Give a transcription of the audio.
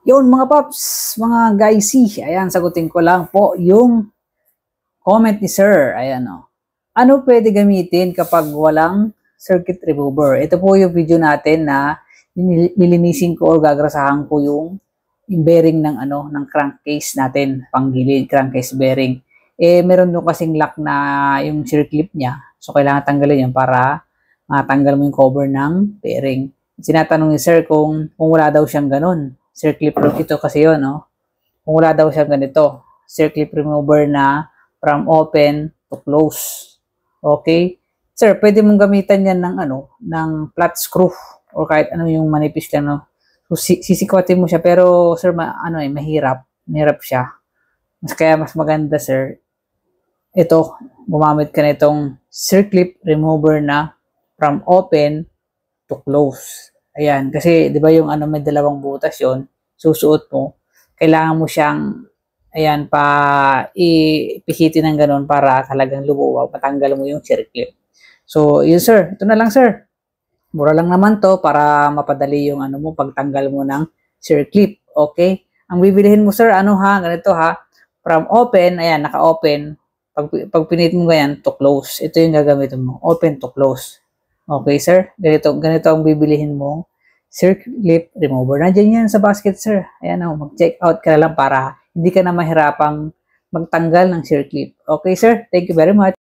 Yun mga paps, mga guysy, ayan, sagutin ko lang po yung comment ni sir. Ayan o. Ano pwede gamitin kapag walang circuit remover? Ito po yung video natin na nilinisin ko o gagrasahan ko yung bearing ng ng crankcase natin, panggilid crankcase bearing. Meron nung kasing lock na yung circlip niya. So kailangan tanggalin yan para matanggal mo yung cover ng bearing. Sinatanong ni sir kung wala daw siyang ganun. Circlip ito kasi yun, no? Kung wala daw siyang ganito, circlip remover na from open to close. Okay? Sir, pwede mong gamitan yan ng ng flat screw or kahit ano yung manipis lang, no? So, sisikwatin mo siya pero sir, mahirap. Mahirap siya. Kaya mas maganda, sir, ito, gumamit ka nitong circlip remover na from open to close. Ayan, kasi 'di ba yung may dalawang butas 'yon, susuot mo, kailangan mo siyang ipihitin ng ganun para talagang lumuwag, matanggal mo yung circlip. So, yun sir, ito na lang sir. Mura lang naman to para mapadali yung mo pagtanggal mo ng circlip. Okay? Ang bibilihin mo sir, ganito ha. From open, ayan, naka-open. Pag pinit mo ganyan, to close. Ito yung gagamitin mo, open to close. Okay, sir? Ganito ang bibilihin mong circlip remover. Nandiyan yan sa basket, sir. Ayan mag-check out ka na lang para hindi ka na mahirapang magtanggal ng circlip. Okay, sir? Thank you very much.